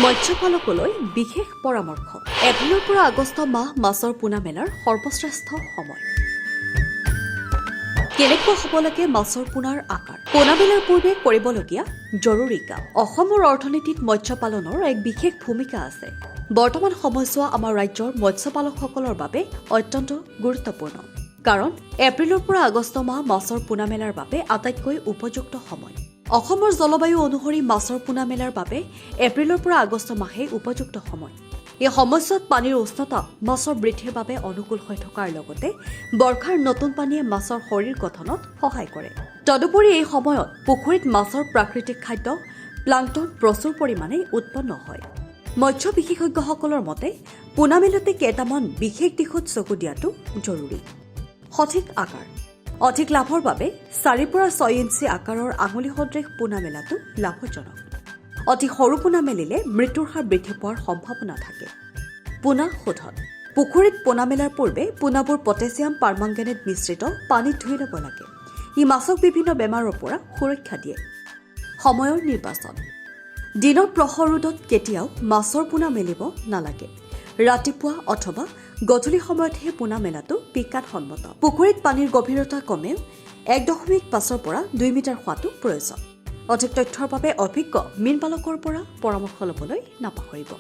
মৎস্যপালকলৈ বিশেষ পৰামৰ্শ। এপ্ৰিলৰ পৰা আগষ্ট মাহ মাছৰ পোনা মেলাৰ সৰ্বশ্ৰেষ্ঠ সময়। কেনেকুৱা হ'ব লাগে মাছৰ পোনাৰ আকাৰ? পোনা মেলাৰ পূৰ্বে কৰিবলগীয়া জৰুৰী কাম। অসমৰ অৰ্থনীতিত মৎস্য পালনৰ এক বিশেষ ভূমিকা আছে। বৰ্তমান সময়ছোৱা আমাৰ ৰাজ্যৰ মৎস্যপালকসকলৰ বাবে অত্যন্ত গুৰুত্বপূৰ্ণ। কাৰণ এপ্ৰিলৰ পৰা আগষ্ট মাহ মাছৰ পোনা মেলাৰ বাবে আটাইতকৈ উপযুক্ত সময়। অসমৰ জলবায়ু অনুসৰি মাছৰ পোনা মেলাৰ বাবে এপ্ৰিলৰ পৰা আগষ্ট মাহেই উপযুক্ত সময়। এই সময়ছোৱাত পানীৰ উষ্ণতা মাছৰ বৃদ্ধিৰ বাবে অনুকূল হৈ থকাৰ লগতে বৰ্ষাৰ নতুন পানীয়ে মাছৰ শৰীৰ গঠনত সহায় কৰে। তদুপৰি এই সময়ত পুখুৰীত মাছৰ প্ৰাকৃতিক খাদ্য প্লাংটন প্ৰচুৰ পৰিমাণে উৎপন্ন হয়। মৎস্য বিশেষজ্ঞসকলৰ মতে পোনা মেলাতে কেইটামান বিশেষ দিশত চকু দিয়াটো জৰুৰী। সঠিক আকাৰ। অধিক লাভৰ বাবে 4 পৰা 6 ইঞ্চি আকাৰৰ আঙুলি সদৃশ পোনা মেলাটো লাভজনক। অতি সৰু পোনা মেলিলে মৃত্যুৰ হাৰ বৃদ্ধি পোৱাৰ সম্ভাৱনা থাকে। পোনা শোধন। পুখুৰীত পোনা মেলাৰ পূৰ্বে পোনাবোৰ পটেছিয়াম পাৰমাংগেনেট মিশ্ৰিত পানীত ধুই ল'ব লাগে। ই মাছক বিভিন্ন বেমাৰৰ পৰা সুৰক্ষা দিয়ে। সময়ৰ নিৰ্বাচন। দিনৰ প্ৰখৰ ৰ'দত কেতিয়াও মাছৰ পোনা মেলিব নালাগে। ৰাতিপুৱা অথবা গধূলি সময়তহে পোনা মেলাটো বিজ্ঞানসন্মত। পুখুৰীত পানীৰ গভীৰতা কমেও 1.5 পৰা 2 মিটাৰ হোৱাটো প্ৰয়োজন। অধিক তথ্যৰ বাবে অভিজ্ঞ মীনপালকৰ পৰা পৰামৰ্শ ল'বলৈ নাপাহৰিব।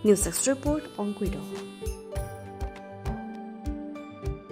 নিউজ এক্সট্ৰা ৰিপৰ্ট অংকুৰিত।